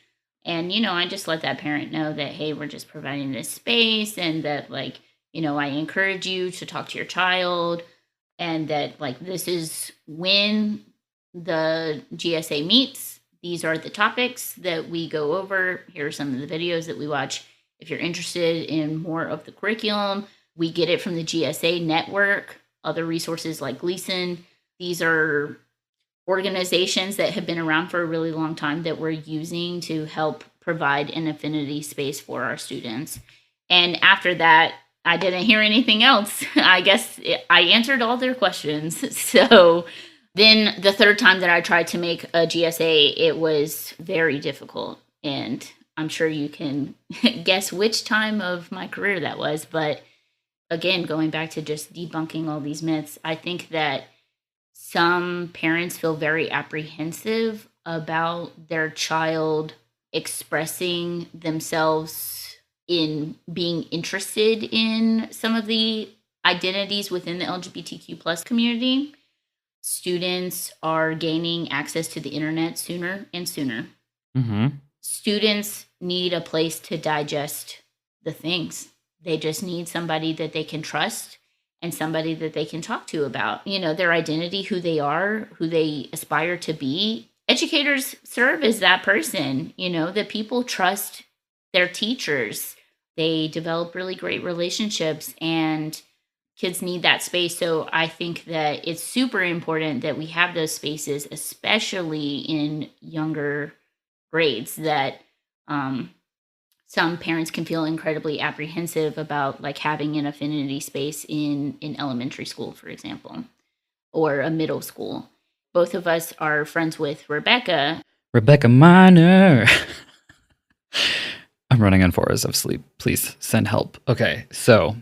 And, I just let that parent know that, hey, we're just providing this space and that, I encourage you to talk to your child. and that like this is when the GSA meets. These are the topics that we go over. Here are some of the videos that we watch. If you're interested in more of the curriculum, we get it from the GSA network, other resources like Gleason. These are organizations that have been around for a really long time that we're using to help provide an affinity space for our students. And after that, I didn't hear anything else. I guess I answered all their questions. So then the third time that I tried to make a GSA, it was very difficult. And I'm sure you can guess which time of my career that was. But again, going back to just debunking all these myths, I think that some parents feel very apprehensive about their child expressing themselves in being interested in some of the identities within the LGBTQ plus community. Students are gaining access to the internet sooner and sooner. Mm-hmm. Students need a place to digest the things. They just need somebody that they can trust and somebody that they can talk to about, their identity, who they are, who they aspire to be. Educators serve as that person, that people trust their teachers. They develop really great relationships, and kids need that space. So I think that it's super important that we have those spaces, especially in younger grades, that some parents can feel incredibly apprehensive about like having an affinity space in elementary school, for example, or a middle school. Both of us are friends with Rebecca. Rebecca Minor. I'm running on 4 hours of sleep. Please send help. Okay, so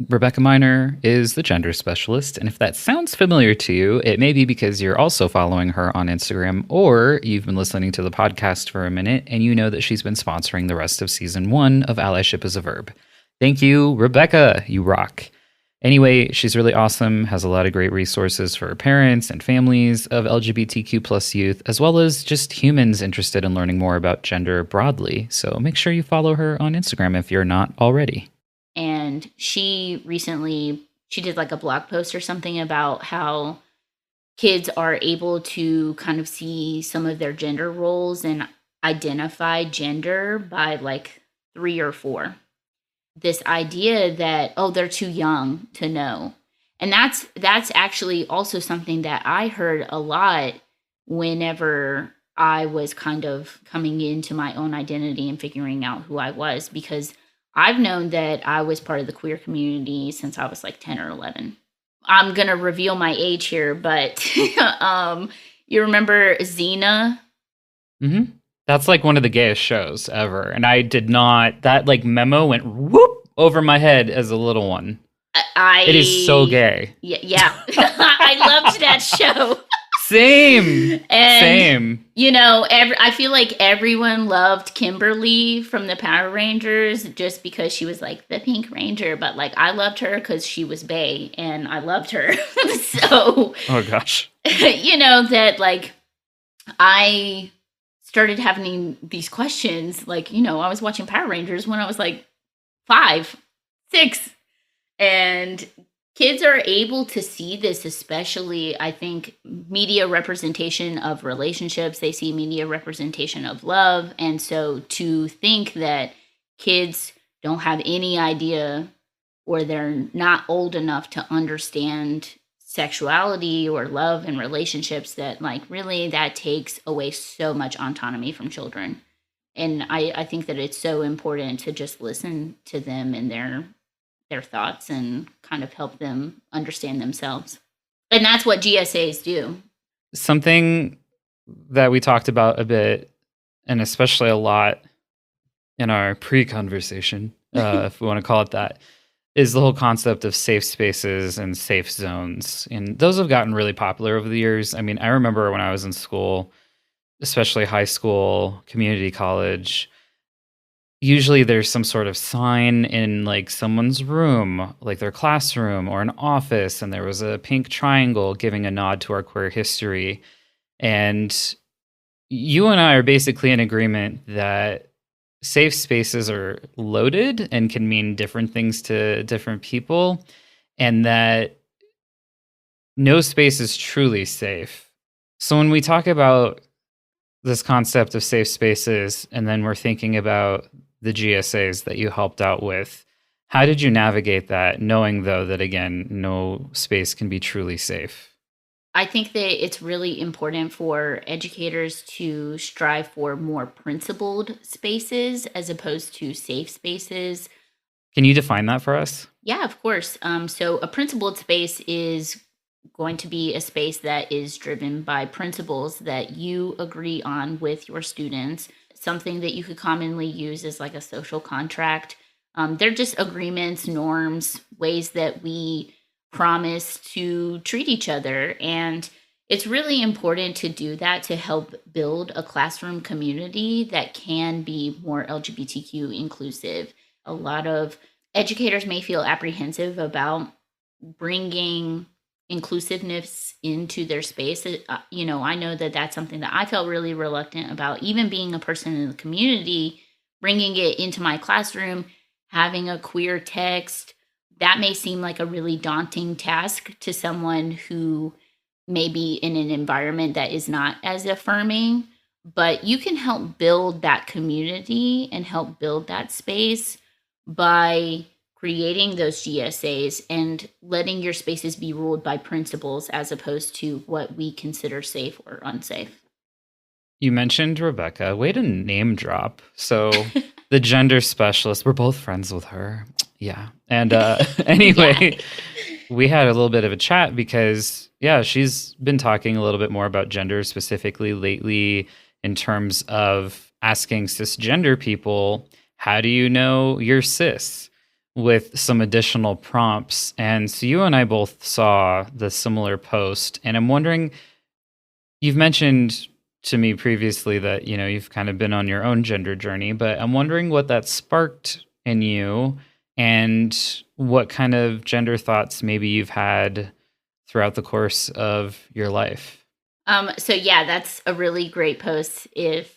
Rebecca Minor is the gender specialist, and if that sounds familiar to you, it may be because you're also following her on Instagram, or you've been listening to the podcast for a minute and you know that she's been sponsoring the rest of season 1 of Allyship is a Verb. Thank you, Rebecca. You rock. Anyway, she's really awesome, has a lot of great resources for parents and families of LGBTQ plus youth, as well as just humans interested in learning more about gender broadly. So make sure you follow her on Instagram if you're not already. And she did like a blog post or something about how kids are able to kind of see some of their gender roles and identify gender by like 3 or 4. This idea that, they're too young to know. And that's actually also something that I heard a lot whenever I was kind of coming into my own identity and figuring out who I was, because I've known that I was part of the queer community since I was like 10 or 11. I'm going to reveal my age here, but you remember Xena? Mm-hmm. That's like one of the gayest shows ever. And I did not, that like memo went whoop over my head as a little one. It is so gay. Yeah. I loved that show. Same. I feel like everyone loved Kimberly from the Power Rangers just because she was like the Pink Ranger, but like I loved her because she was bae and I loved her. So, oh gosh, that like I started having these questions. Like, I was watching Power Rangers when I was like 5, 6, and kids are able to see this, especially, I think, media representation of relationships. They see media representation of love. And so to think that kids don't have any idea or they're not old enough to understand sexuality or love and relationships, that like really that takes away so much autonomy from children. And I think that it's so important to just listen to them and their thoughts and kind of help them understand themselves. And that's what GSAs do. Something that we talked about a bit, and especially a lot in our pre-conversation, if we want to call it that, is the whole concept of safe spaces and safe zones. And those have gotten really popular over the years. I mean, I remember when I was in school, especially high school, community college, usually there's some sort of sign in like someone's room, like their classroom or an office, and there was a pink triangle giving a nod to our queer history. And you and I are basically in agreement that safe spaces are loaded and can mean different things to different people, and that no space is truly safe. So when we talk about this concept of safe spaces, and then we're thinking about the GSAs that you helped out with, how did you navigate that, knowing though that again, no space can be truly safe? I think that it's really important for educators to strive for more principled spaces as opposed to safe spaces. Can you define that for us? Yeah, of course. So a principled space is going to be a space that is driven by principles that you agree on with your students. Something that you could commonly use is like a social contract. They're just agreements, norms, ways that we promise to treat each other. And it's really important to do that to help build a classroom community that can be more LGBTQ inclusive. A lot of educators may feel apprehensive about bringing inclusiveness into their space. I know that that's something that I felt really reluctant about, even being a person in the community, bringing it into my classroom, having a queer text. That may seem like a really daunting task to someone who may be in an environment that is not as affirming, but you can help build that community and help build that space by creating those GSAs and letting your spaces be ruled by principles as opposed to what we consider safe or unsafe. You mentioned Rebecca. Way to name drop. So the gender specialist, we're both friends with her. Yeah. And anyway, Yeah. we had a little bit of a chat because, yeah, she's been talking a little bit more about gender specifically lately in terms of asking cisgender people, how do you know you're cis? With some additional prompts. And so you and I both saw the similar post. And I'm wondering, you've mentioned to me previously that, you've kind of been on your own gender journey, but I'm wondering what that sparked in you and what kind of gender thoughts maybe you've had throughout the course of your life. So yeah, that's a really great post. If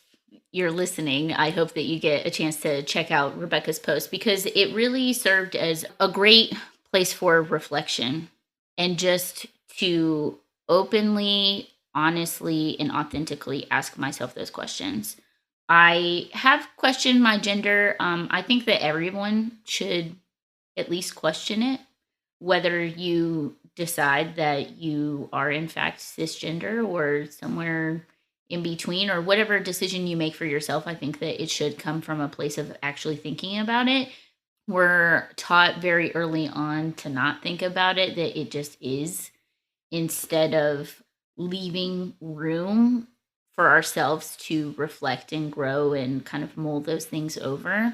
you're listening, I hope that you get a chance to check out Rebecca's post because it really served as a great place for reflection and just to openly, honestly, and authentically ask myself those questions. I have questioned my gender. I think that everyone should at least question it, whether you decide that you are in fact cisgender or somewhere in between, or whatever decision you make for yourself. I think that it should come from a place of actually thinking about it. We're taught very early on to not think about it, that it just is, instead of leaving room for ourselves to reflect and grow and kind of mold those things over.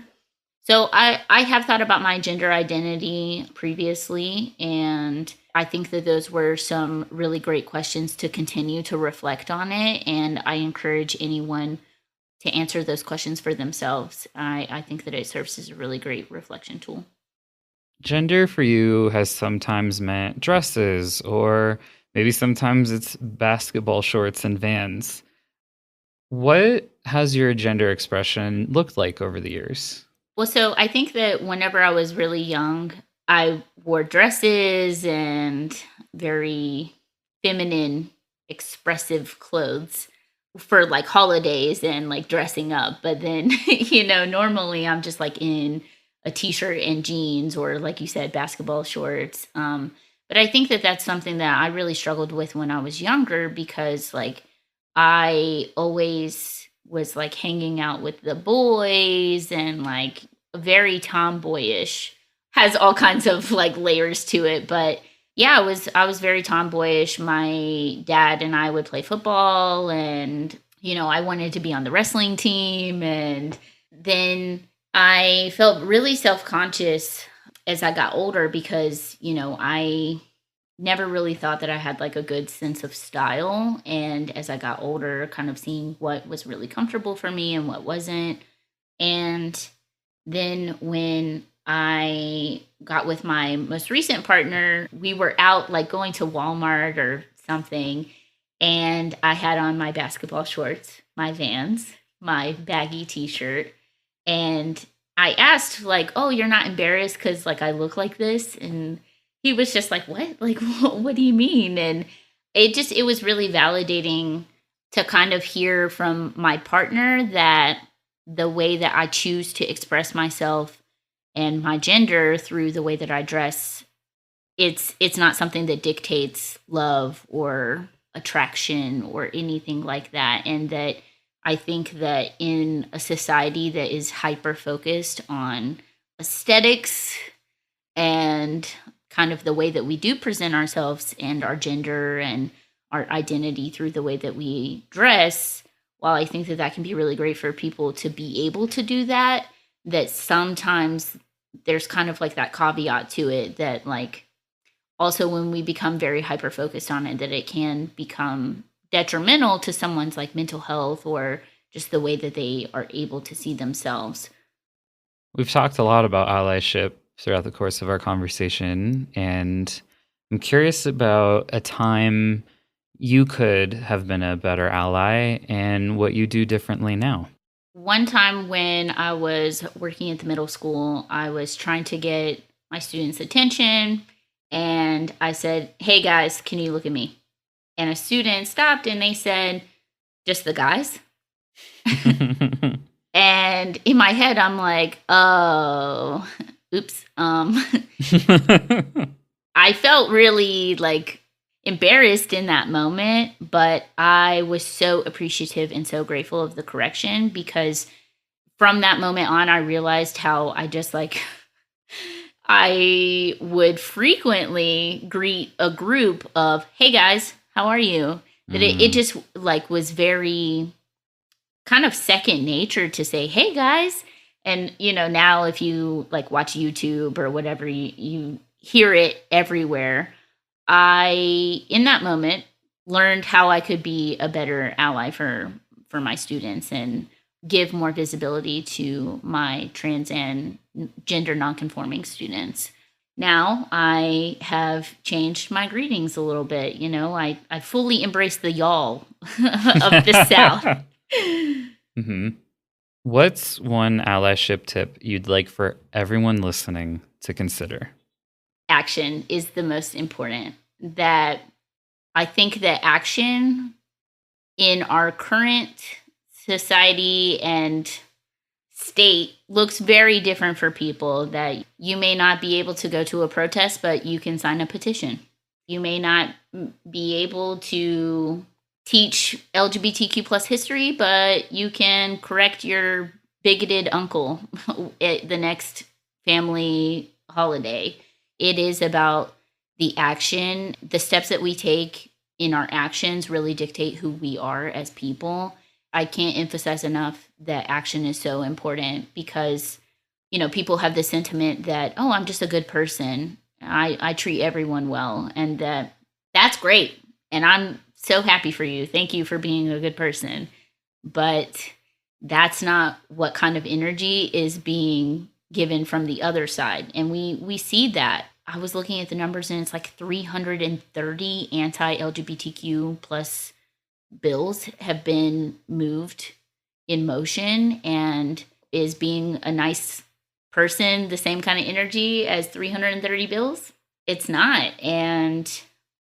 So I have thought about my gender identity previously, and I think that those were some really great questions to continue to reflect on it. And I encourage anyone to answer those questions for themselves. I think that it serves as a really great reflection tool. Gender for you has sometimes meant dresses, or maybe sometimes it's basketball shorts and Vans. What has your gender expression looked like over the years? Well, so I think that whenever I was really young, I wore dresses and very feminine, expressive clothes for like holidays and like dressing up. But then, normally I'm just like in a t-shirt and jeans or like you said, basketball shorts. But I think that that's something that I really struggled with when I was younger because like I always was like hanging out with the boys and like very tomboyish. Has all kinds of like layers to it, but yeah, I was very tomboyish. My dad and I would play football and I wanted to be on the wrestling team, and then I felt really self-conscious as I got older because, I never really thought that I had like a good sense of style. And as I got older, kind of seeing what was really comfortable for me and what wasn't. And then when I got with my most recent partner, we were out like going to Walmart or something. And I had on my basketball shorts, my Vans, my baggy t-shirt. And I asked like, "Oh, you're not embarrassed because like I look like this?" And he was just like, what? Like, what do you mean? And it was really validating to kind of hear from my partner that the way that I choose to express myself and my gender through the way that I dress, it's not something that dictates love or attraction or anything like that. And that I think that in a society that is hyper focused on aesthetics and kind of the way that we do present ourselves and our gender and our identity through the way that we dress, while I think that that can be really great for people to be able to do that, that sometimes there's kind of like that caveat to it that like also when we become very hyper focused on it, that it can become detrimental to someone's like mental health or just the way that they are able to see themselves. We've talked a lot about allyship throughout the course of our conversation, and I'm curious about a time you could have been a better ally and what you do differently now. One time when I was working at the middle school, I was trying to get my students' attention and I said, "Hey guys, can you look at me?" And a student stopped and they said, "Just the guys?" And in my head, I'm like, "Oh, oops." I felt really like embarrassed in that moment, but I was so appreciative and so grateful of the correction because from that moment on, I realized how I just like, I would frequently greet a group of, "Hey guys, how are you?" That it just like was very kind of second nature to say, "Hey guys." And, you know, now if you like watch YouTube or whatever, you hear it everywhere. I, in that moment, learned how I could be a better ally for my students and give more visibility to my trans and gender nonconforming students. Now I have changed my greetings a little bit. You know, I fully embrace the y'all of the South. Mm-hmm. What's one allyship tip you'd like for everyone listening to consider? Action is the most important. That I think that action in our current society and state looks very different for people. That you may not be able to go to a protest, but you can sign a petition. You may not be able to teach LGBTQ plus history, but you can correct your bigoted uncle at the next family holiday. It is about the action. The steps that we take in our actions really dictate who we are as people. I can't emphasize enough that action is so important because, you know, people have this sentiment that, "Oh, I'm just a good person. I treat everyone well." And that's great. And I'm so happy for you. Thank you for being a good person. But that's not what kind of energy is being given from the other side. And we see that. I was looking at the numbers and it's like 330 anti-LGBTQ plus bills have been moved in motion. And is being a nice person the same kind of energy as 330 bills? It's not. And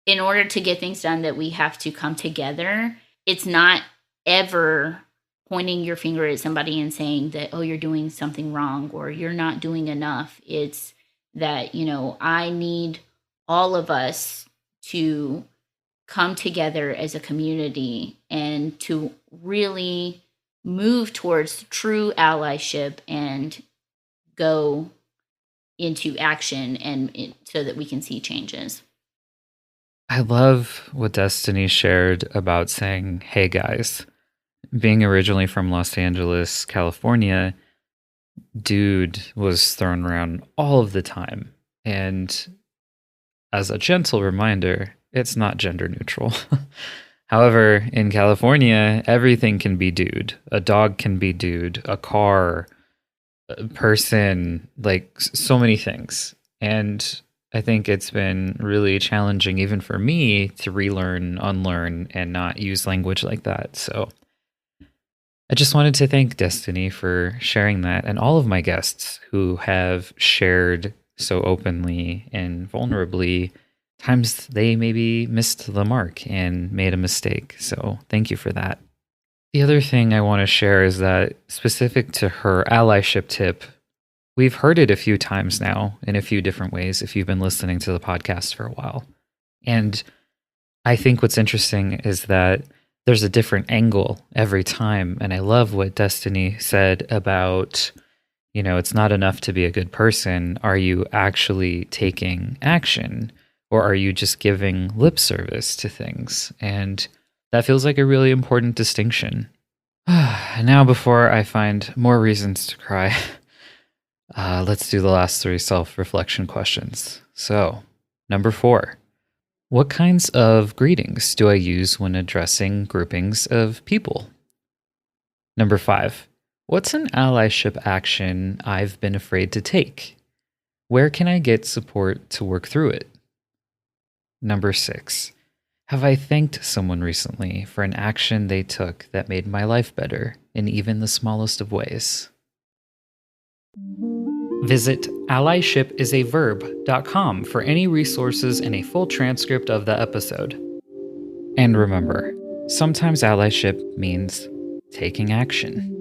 in order to get things done, that we have to come together. It's not ever pointing your finger at somebody and saying that, "Oh, you're doing something wrong," or "You're not doing enough." It's that, you know, I need all of us to come together as a community and to really move towards true allyship and go into action and so that we can see changes. I love what Destiny shared about saying, "Hey guys." Being originally from Los Angeles, California, dude was thrown around all of the time. And as a gentle reminder, it's not gender neutral. However, in California, everything can be dude. A dog can be dude, a car, a person, like so many things. And I think it's been really challenging, even for me, to relearn, unlearn, and not use language like that. So I just wanted to thank Destiny for sharing that, and all of my guests who have shared so openly and vulnerably, times they maybe missed the mark and made a mistake. So thank you for that. The other thing I want to share is that specific to her allyship tip, we've heard it a few times now in a few different ways if you've been listening to the podcast for a while. And I think what's interesting is that there's a different angle every time. And I love what Destiny said about, it's not enough to be a good person. Are you actually taking action? Or are you just giving lip service to things? And that feels like a really important distinction. Now, before I find more reasons to cry, let's do the last 3 self-reflection questions. So, number 4. What kinds of greetings do I use when addressing groupings of people? Number 5. What's an allyship action I've been afraid to take? Where can I get support to work through it? Number 6. Have I thanked someone recently for an action they took that made my life better in even the smallest of ways? Visit allyshipisaverb.com for any resources and a full transcript of the episode. And remember, sometimes allyship means taking action.